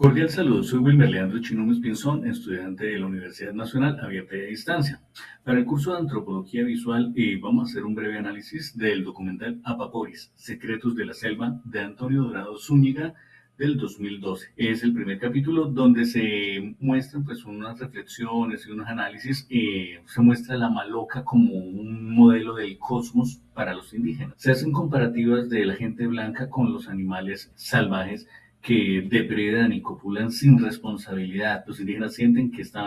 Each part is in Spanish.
Cordial saludo, soy Wilmer Leandro Chinomes Pinzón, estudiante de la Universidad Nacional Abierta y a Distancia. Para el curso de Antropología Visual vamos a hacer un breve análisis del documental Apaporis, Secretos de la Selva, de Antonio Dorado Zúñiga, del 2012. Es el primer capítulo donde se muestran pues unas reflexiones y unos análisis. Se muestra la maloca como un modelo del cosmos para los indígenas. Se hacen comparativas de la gente blanca con los animales salvajes que depredan y copulan sin responsabilidad. Los indígenas sienten que está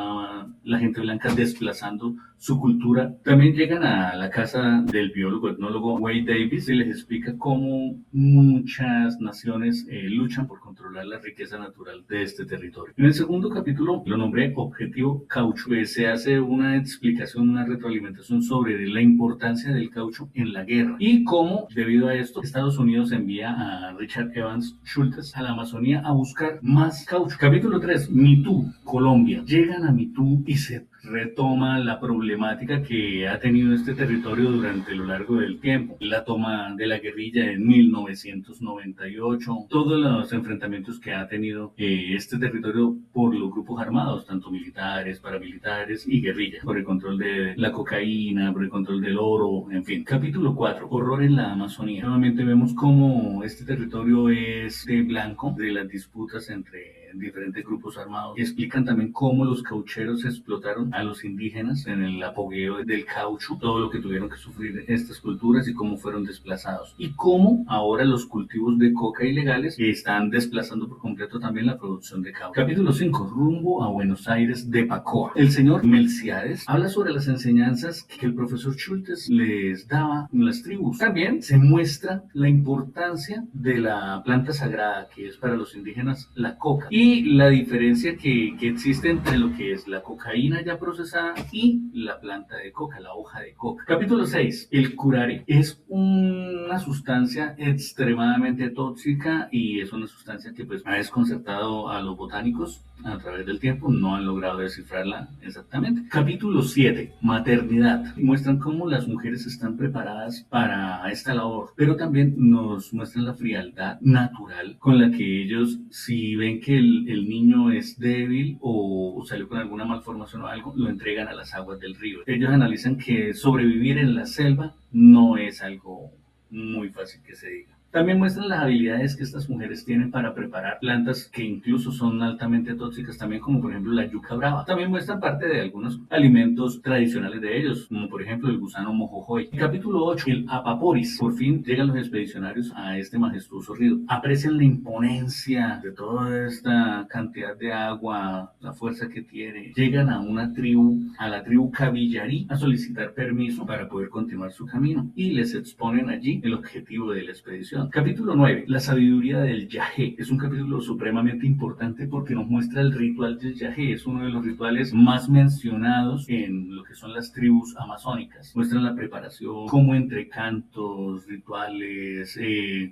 la gente blanca desplazando su cultura. También llegan a la casa del biólogo etnólogo Wade Davis y les explica cómo muchas naciones luchan por controlar la riqueza natural de este territorio. En el segundo capítulo lo nombré Objetivo Caucho. Se hace una explicación, una retroalimentación sobre la importancia del caucho en la guerra y cómo, debido a esto, Estados Unidos envía a Richard Evans Schultes a la Amazonía a buscar más caucho. Capítulo 3, Mitú, Colombia. Llegan a Mitú y se retoma la problemática que ha tenido este territorio durante lo largo del tiempo. La toma de la guerrilla en 1998, todos los enfrentamientos que ha tenido este territorio por los grupos armados, tanto militares, paramilitares y guerrillas, por el control de la cocaína, por el control del oro, en fin. Capítulo 4, Horror en la Amazonía. Nuevamente vemos cómo este territorio es de blanco de las disputas entre diferentes grupos armados. Y explican también cómo los caucheros explotaron a los indígenas en el apogeo del caucho, todo lo que tuvieron que sufrir estas culturas y cómo fueron desplazados. Y cómo ahora los cultivos de coca ilegales están desplazando por completo también la producción de caucho. Capítulo 5, Rumbo a Buenos Aires de Pacoa. El señor Melciades habla sobre las enseñanzas que el profesor Schultes les daba en las tribus. También se muestra la importancia de la planta sagrada que es para los indígenas la coca y la diferencia que existe entre lo que es la cocaína ya procesada y la planta de coca, la hoja de coca. Capítulo 6, el curare. Es una sustancia extremadamente tóxica y es una sustancia que pues ha desconcertado a los botánicos a través del tiempo, no han logrado descifrarla exactamente. Capítulo 7, maternidad. Muestran cómo las mujeres están preparadas para esta labor, pero también nos muestran la frialdad natural con la que ellos, si ven que el niño es débil o salió con alguna malformación o algo, lo entregan a las aguas del río. Ellos analizan que sobrevivir en la selva no es algo muy fácil que se diga. También muestran las habilidades que estas mujeres tienen para preparar plantas que incluso son altamente tóxicas, también como por ejemplo la yuca brava. También muestran parte de algunos alimentos tradicionales de ellos, como por ejemplo el gusano mojojoy. En capítulo 8, el apaporis. Por fin llegan los expedicionarios a este majestuoso río. Aprecian la imponencia de toda esta cantidad de agua, la fuerza que tiene. Llegan a una tribu, a la tribu Cavillarí, a solicitar permiso para poder continuar su camino y les exponen allí el objetivo de la expedición. Capítulo 9, la sabiduría del yagé. Es un capítulo supremamente importante porque nos muestra el ritual del yagé. Es uno de los rituales más mencionados en lo que son las tribus amazónicas. Muestran la preparación, como entre cantos, rituales,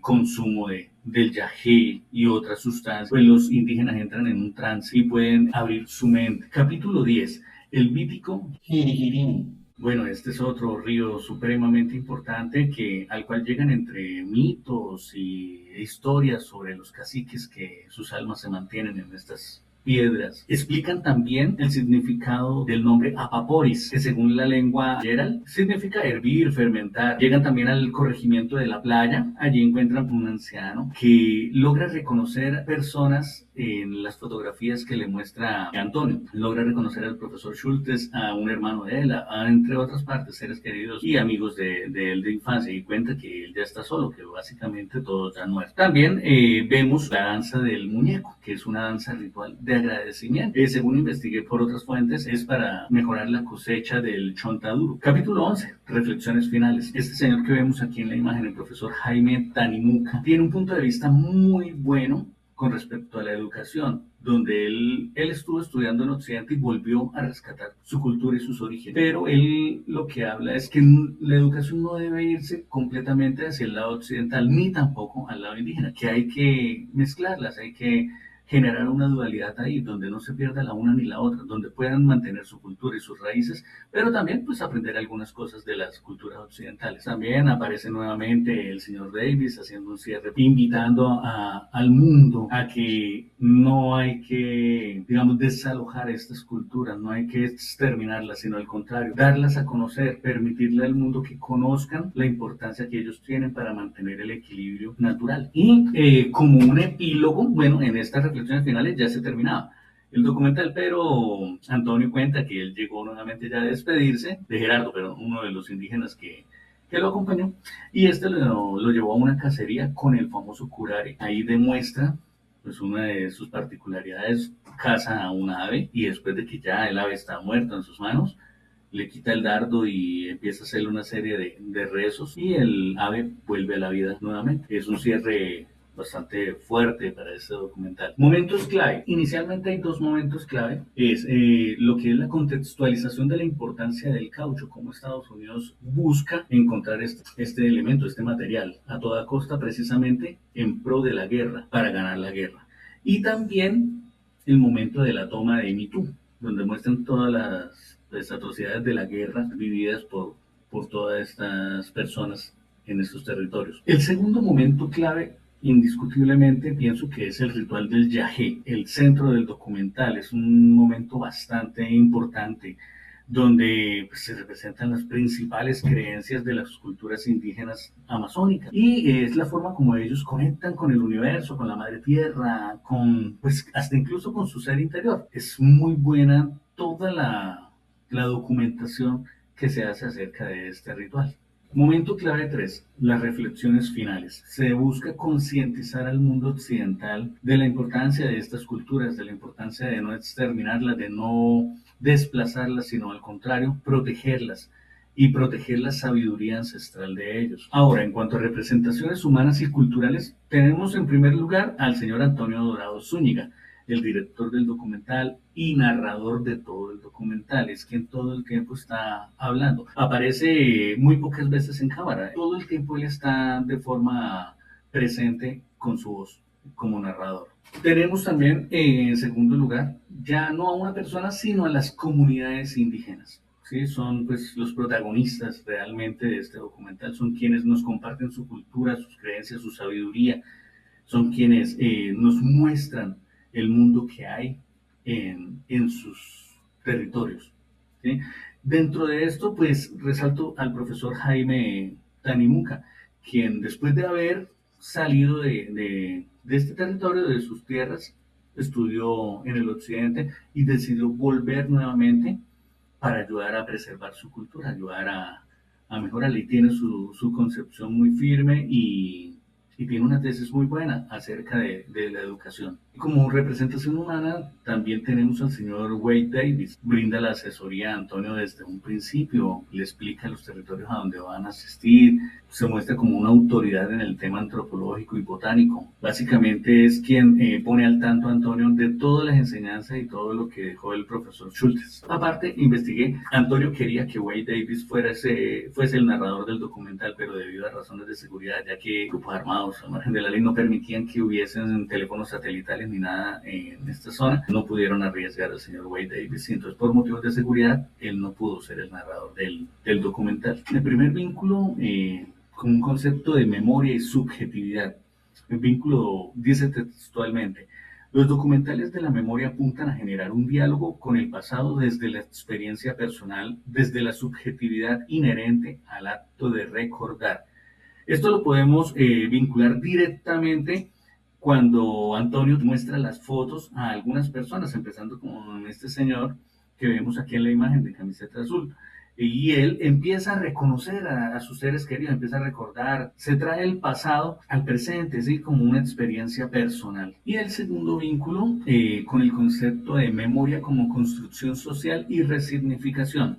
consumo del yagé y otras sustancias, pues los indígenas entran en un trance y pueden abrir su mente. Capítulo 10, el mítico Jirijirín. Bueno, este es otro río supremamente importante al cual llegan entre mitos y historias sobre los caciques que sus almas se mantienen en estas piedras. Explican también el significado del nombre Apaporis, que según la lengua yeral significa hervir, fermentar. Llegan también al corregimiento de la playa. Allí encuentran un anciano que logra reconocer personas en las fotografías que le muestra Antonio. Logra reconocer al profesor Schultes, a un hermano de él, entre otras partes, seres queridos y amigos de él de infancia, y cuenta que él ya está solo, que básicamente todos ya han muerto. También vemos la danza del muñeco, que es una danza ritual de agradecimiento. Según investigué por otras fuentes, es para mejorar la cosecha del chontaduro. Capítulo 11, reflexiones finales. Este señor que vemos aquí en la imagen, el profesor Jaime Tanimuca, tiene un punto de vista muy bueno con respecto a la educación, donde él estuvo estudiando en Occidente y volvió a rescatar su cultura y sus orígenes. Pero él lo que habla es que la educación no debe irse completamente hacia el lado occidental, ni tampoco al lado indígena, que hay que mezclarlas, hay que generar una dualidad ahí, donde no se pierda la una ni la otra, donde puedan mantener su cultura y sus raíces, pero también pues aprender algunas cosas de las culturas occidentales. También aparece nuevamente el señor Davis haciendo un cierre, invitando al mundo a que no hay que, digamos, desalojar estas culturas, no hay que exterminarlas, sino al contrario, darlas a conocer, permitirle al mundo que conozcan la importancia que ellos tienen para mantener el equilibrio natural. Y como un epílogo, bueno, en estas reflexiones finales ya se terminaba el documental, pero Antonio cuenta que él llegó nuevamente ya a despedirse de Gerardo, pero uno de los indígenas que lo acompañó, y este lo llevó a una cacería con el famoso curare. Ahí demuestra pues una de sus particularidades, caza a un ave y después de que ya el ave está muerto en sus manos, le quita el dardo y empieza a hacerle una serie de rezos y el ave vuelve a la vida nuevamente. Es un cierre bastante fuerte para este documental. Momentos clave. Inicialmente hay dos momentos clave. Es lo que es la contextualización de la importancia del caucho, cómo Estados Unidos busca encontrar este elemento, este material, a toda costa precisamente en pro de la guerra, para ganar la guerra. Y también el momento de la toma de Mitú, donde muestran todas las atrocidades de la guerra vividas por todas estas personas en estos territorios. El segundo momento clave, indiscutiblemente, pienso que es el ritual del yagé, el centro del documental. Es un momento bastante importante donde pues, se representan las principales creencias de las culturas indígenas amazónicas. Y es la forma como ellos conectan con el universo, con la madre tierra, con, pues hasta incluso con su ser interior. Es muy buena toda la documentación que se hace acerca de este ritual. Momento clave 3, las reflexiones finales. Se busca concientizar al mundo occidental de la importancia de estas culturas, de la importancia de no exterminarlas, de no desplazarlas, sino al contrario, protegerlas y proteger la sabiduría ancestral de ellos. Ahora, en cuanto a representaciones humanas y culturales, tenemos en primer lugar al señor Antonio Dorado Zúñiga, el director del documental y narrador de todo el documental, es quien todo el tiempo está hablando. Aparece muy pocas veces en cámara, todo el tiempo él está de forma presente con su voz como narrador. Tenemos también en segundo lugar, ya no a una persona, sino a las comunidades indígenas. ¿Sí? Son pues los protagonistas realmente de este documental, son quienes nos comparten su cultura, sus creencias, su sabiduría, son quienes nos muestran el mundo que hay en sus territorios. ¿Sí? Dentro de esto, pues resalto al profesor Jaime Tanimuca, quien después de haber salido de este territorio, de sus tierras, estudió en el occidente y decidió volver nuevamente para ayudar a preservar su cultura, ayudar a mejorarla y tiene su concepción muy firme y tiene una tesis muy buena acerca de la educación. Y como representación humana también tenemos al señor Wade Davis, brinda la asesoría a Antonio desde un principio, le explica los territorios a donde van a asistir, se muestra como una autoridad en el tema antropológico y botánico. Básicamente es quien pone al tanto a Antonio de todas las enseñanzas y todo lo que dejó el profesor Schultes. Aparte, investigué, Antonio quería que Wade Davis fuese el narrador del documental, pero debido a razones de seguridad, ya que grupos armados al margen de la ley no permitían que hubiesen teléfonos satelitales ni nada en esta zona, no pudieron arriesgar al señor Wade Davis, y entonces por motivos de seguridad él no pudo ser el narrador del documental. El primer vínculo con un concepto de memoria y subjetividad. El vínculo dice textualmente: los documentales de la memoria apuntan a generar un diálogo con el pasado desde la experiencia personal, desde la subjetividad inherente al acto de recordar. Esto lo podemos vincular directamente cuando Antonio muestra las fotos a algunas personas, empezando con este señor que vemos aquí en la imagen de camiseta azul. Y él empieza a reconocer a sus seres queridos, empieza a recordar, se trae el pasado al presente, ¿sí? Como una experiencia personal. Y el segundo vínculo con el concepto de memoria como construcción social y resignificación.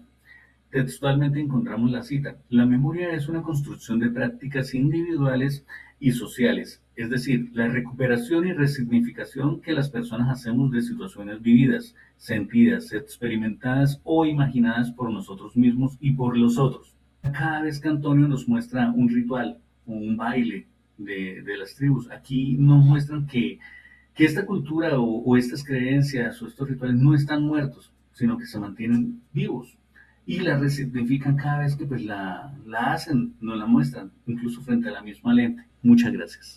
Textualmente encontramos la cita: la memoria es una construcción de prácticas individuales y sociales, es decir, la recuperación y resignificación que las personas hacemos de situaciones vividas, sentidas, experimentadas o imaginadas por nosotros mismos y por los otros. Cada vez que Antonio nos muestra un ritual o un baile de las tribus, aquí nos muestran que que esta cultura o estas creencias o estos rituales no están muertos, sino que se mantienen vivos y la resignifican cada vez que pues la hacen, nos la muestran, incluso frente a la misma lente. Muchas gracias.